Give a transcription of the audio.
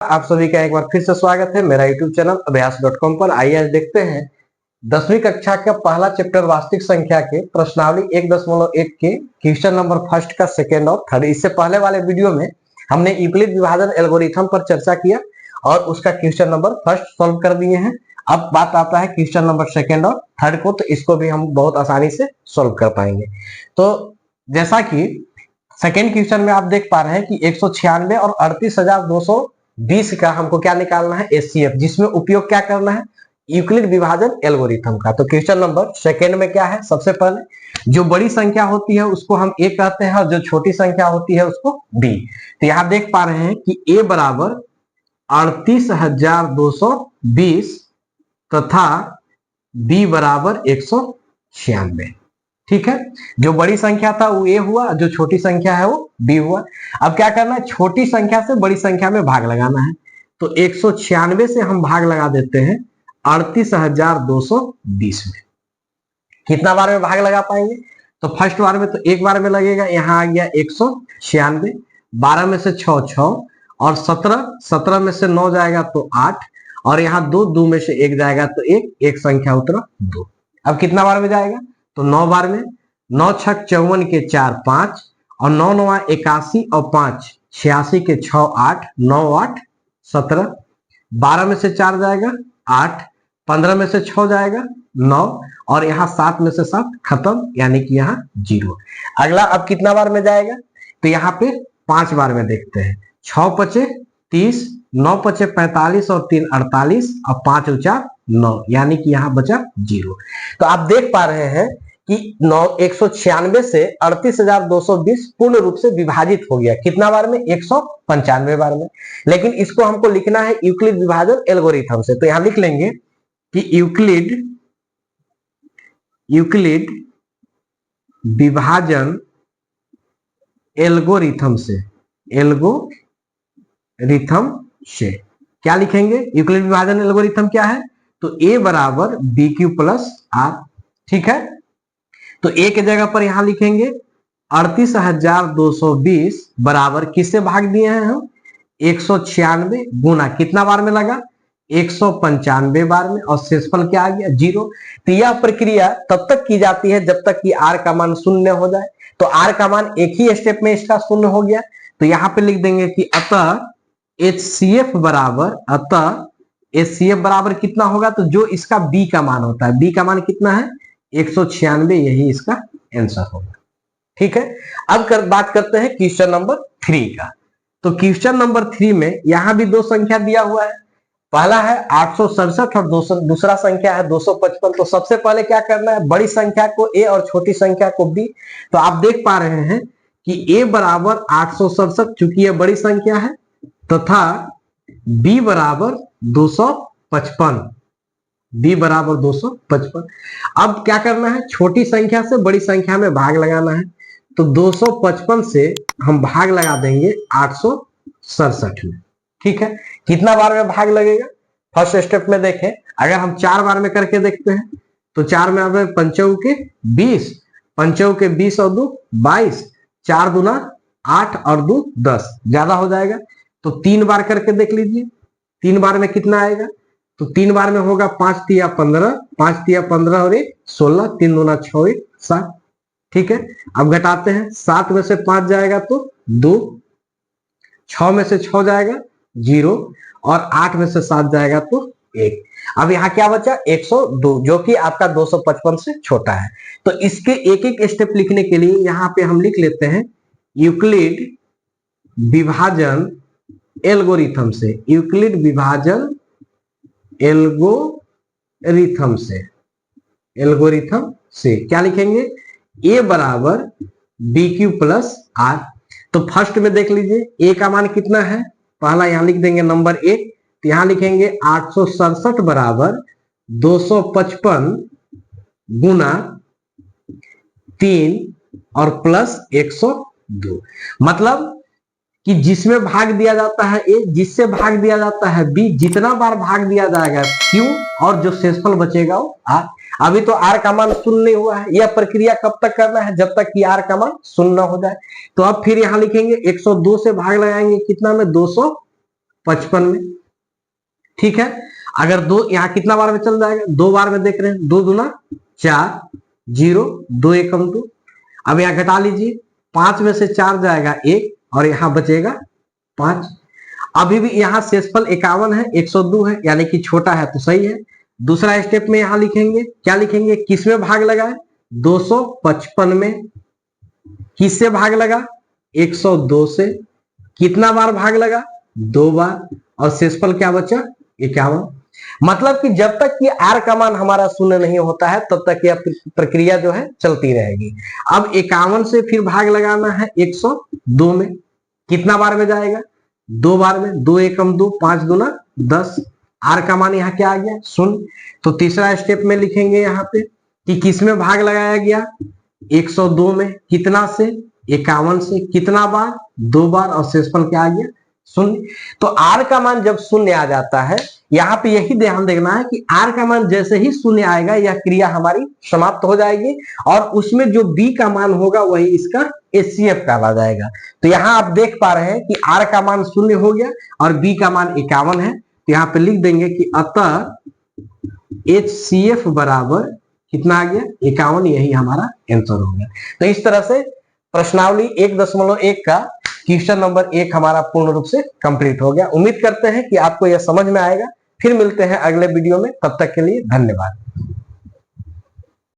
आप सभी का एक बार फिर से स्वागत है मेरा YouTube चैनल अभ्यास.com पर। आइए आज देखते हैं 10वीं कक्षा का पहला चैप्टर वास्तविक संख्या के प्रश्नावली 1.1 के क्वेश्चन नंबर फर्स्ट का सेकेंड और थर्ड। इससे पहले वाले वीडियो में हमने यूक्लिड विभाजन एल्गोरिथम पर चर्चा किया और उसका क्वेश्चन नंबर फर्स्ट सॉल्व कर दिए हैं। अब बात आता है क्वेश्चन नंबर सेकेंड और थर्ड को, तो इसको भी हम बहुत आसानी से सॉल्व कर पाएंगे। तो जैसा कि सेकेंड क्वेश्चन में आप देख पा रहे हैं कि 196 और 38,220 का हमको क्या निकालना है, एचसीएफ, जिसमें उपयोग क्या करना है, यूक्लिड विभाजन एल्गोरिथम का। तो क्वेश्चन नंबर सेकेंड में क्या है, सबसे पहले जो बड़ी संख्या होती है उसको हम ए कहते हैं और जो छोटी संख्या होती है उसको बी। तो यहां देख पा रहे हैं कि ए बराबर 38,220 तथा बी बराबर 196। ठीक है, जो बड़ी संख्या था वो ए हुआ, जो छोटी संख्या है वो बी हुआ। अब क्या करना है, छोटी संख्या से बड़ी संख्या में भाग लगाना है। तो 196 से हम भाग लगा देते हैं 38,220 में। कितना बार में भाग लगा पाएंगे, तो फर्स्ट बार में तो एक बार में लगेगा, यहां आ गया 196, 12 में से 6 6 और 17 में से 9 जाएगा तो 8 और यहाँ 2 में से 1 जाएगा तो एक संख्या उतरा 2। अब कितना बार में जाएगा, तो 9 बार में। 9 छक 54 के 4 5 और 9 9 81 और 5 86 के 6 8 9 8 17। 12 में से 4 जाएगा 8, 15 में से 6 जाएगा 9 और यहाँ 7 में से 7 खत्म, यानी कि यहाँ 0। अगला अब कितना बार में जाएगा, तो यहाँ पे 5 बार में देखते हैं। 6 पचे 30, 9 पचे 45 और 3 48 और 5 ऊंचा 9, यानी कि यहाँ बचा 0। तो आप देख पा रहे हैं कि 196 से 38,220 पूर्ण रूप से विभाजित हो गया। कितना बार में, 195 बार में। लेकिन इसको हमको लिखना है यूक्लिड विभाजन एल्गोरिथम से। तो यहां लिख लेंगे कि यूक्लिड विभाजन एल्गोरिथम से क्या लिखेंगे, यूक्लिड विभाजन एल्गोरिथम क्या है, तो ए बराबर बी क्यू प्लस आर। ठीक है, तो ए के जगह पर यहां लिखेंगे 38,220 बराबर किससे भाग दिए हैं हम, 196 गुना कितना बार में लगा, 195 बार में, और शेषफल क्या आ गया, 0। तो यह प्रक्रिया तब तक की जाती है जब तक कि आर का मान 0 हो जाए। तो आर का मान एक ही स्टेप में इसका 0 हो गया। तो यहां पे लिख देंगे कि अतः एचसीएफ बराबर कितना होगा, तो जो इसका बी का मान होता है, बी का मान कितना है 196, यही इसका आंसर होगा। ठीक है, अब बात करते हैं क्वेश्चन नंबर 3 का। तो क्वेश्चन नंबर 3 में यहां भी दो संख्या दिया हुआ है। पहला है 867 और दूसरा संख्या है 255। तो सबसे पहले क्या करना है, बड़ी संख्या को ए और छोटी संख्या को बी। तो आप देख पा रहे हैं कि ए बराबर 867 चूंकि ये बड़ी संख्या है, तथा बी बराबर 255। बी बराबर 255। अब क्या करना है, छोटी संख्या से बड़ी संख्या में भाग लगाना है। तो 255 से हम भाग लगा देंगे 867 में। ठीक है, कितना बार में भाग लगेगा, फर्स्ट स्टेप में देखें, अगर हम 4 बार में करके देखते हैं तो 4 में हमें 5 के 20, 5 के 20 और 2 22, 4 दूना 8 और 2 10, ज्यादा हो जाएगा। तो 3 बार करके देख लीजिए, 3 बार में कितना आएगा, तो 3 बार में होगा 5 तिया 15, 5 तिया 15 और 1 16, 3 दूना 6 1 7। ठीक है, अब घटाते हैं, 7 में से 5 जाएगा तो 2, 6 में से 6 जाएगा 0 और 8 में से 7 जाएगा तो 1। अब यहाँ क्या बचा, 102, जो कि आपका 255 से छोटा है। तो इसके एक एक स्टेप लिखने के लिए यहाँ पे हम लिख लेते हैं यूक्लिड विभाजन एल्गोरिथम से। यूक्लिड विभाजन एल्गोरिथम से क्या लिखेंगे, ए बराबर बी क्यू प्लस आर। तो फर्स्ट में देख लीजिए ए का मान कितना है, पहला यहां लिख देंगे नंबर 1। तो यहां लिखेंगे 867 बराबर 255 गुना 3 और प्लस 102। मतलब कि जिसमें भाग दिया जाता है ए, जिससे भाग दिया जाता है बी, जितना बार भाग दिया जाएगा क्यू, और जो शेषफल बचेगा वो आर। अभी तो आर का मान 0 नहीं हुआ है। यह प्रक्रिया कब तक करना है, जब तक कि आर का मान 0 हो जाए। तो अब फिर यहां लिखेंगे 102 से भाग लगाएंगे कितना में, 200 55 में। ठीक है, अगर दो यहां कितना बार में चल जाएगा, 2 बार में देख रहे हैं, 2 दूना 4, 0, 2 एकम 2। अब यहां घटा लीजिए, 5 में से 4 जाएगा 1 और यहां बचेगा 5। अभी भी यहां शेषफल 51 है, 102 है, यानी कि छोटा है तो सही है। दूसरा स्टेप में यहां लिखेंगे, क्या लिखेंगे, किसमें भाग लगाए, 255 में। किससे भाग लगा, 102 से। कितना बार भाग लगा, 2 बार, और शेषफल क्या बचा, 51। मतलब कि जब तक कि आर का मान हमारा शून्य नहीं होता है तब तक यह प्रक्रिया जो है चलती रहेगी। अब 51 से फिर भाग लगाना है 102 में। कितना बार में जाएगा, 2 बार में, 2 एकम 2, 5 दूना 10। आर का मान यहाँ क्या आ गया, शून्य। तो तीसरा स्टेप में लिखेंगे यहाँ पे कि किसमें भाग लगाया गया, 102 में। कितना से, 51 से। कितना बार, 2 बार, और शेषफल क्या आ गया, शून्य। तो आर का मान जब शून्य आ जाता है, यहाँ पे यही ध्यान देना है कि आर का मान जैसे ही शून्य आएगा यह क्रिया हमारी समाप्त हो जाएगी, और उसमें जो बी का मान होगा वही इसका एचसीएफ कहला जाएगा। तो यहाँ आप देख पा रहे हैं कि आर का मान शून्य हो गया और बी का मान 51 है। तो यहाँ पे लिख देंगे कि अतः एचसीएफ बराबर कितना आ गया, 51। यही हमारा आंसर हो गया। तो इस तरह से प्रश्नावली 1.1 का क्वेश्चन नंबर 1 हमारा पूर्ण रूप से कंप्लीट हो गया। उम्मीद करते हैं कि आपको यह समझ में आएगा। फिर मिलते हैं अगले वीडियो में, तब तक के लिए धन्यवाद।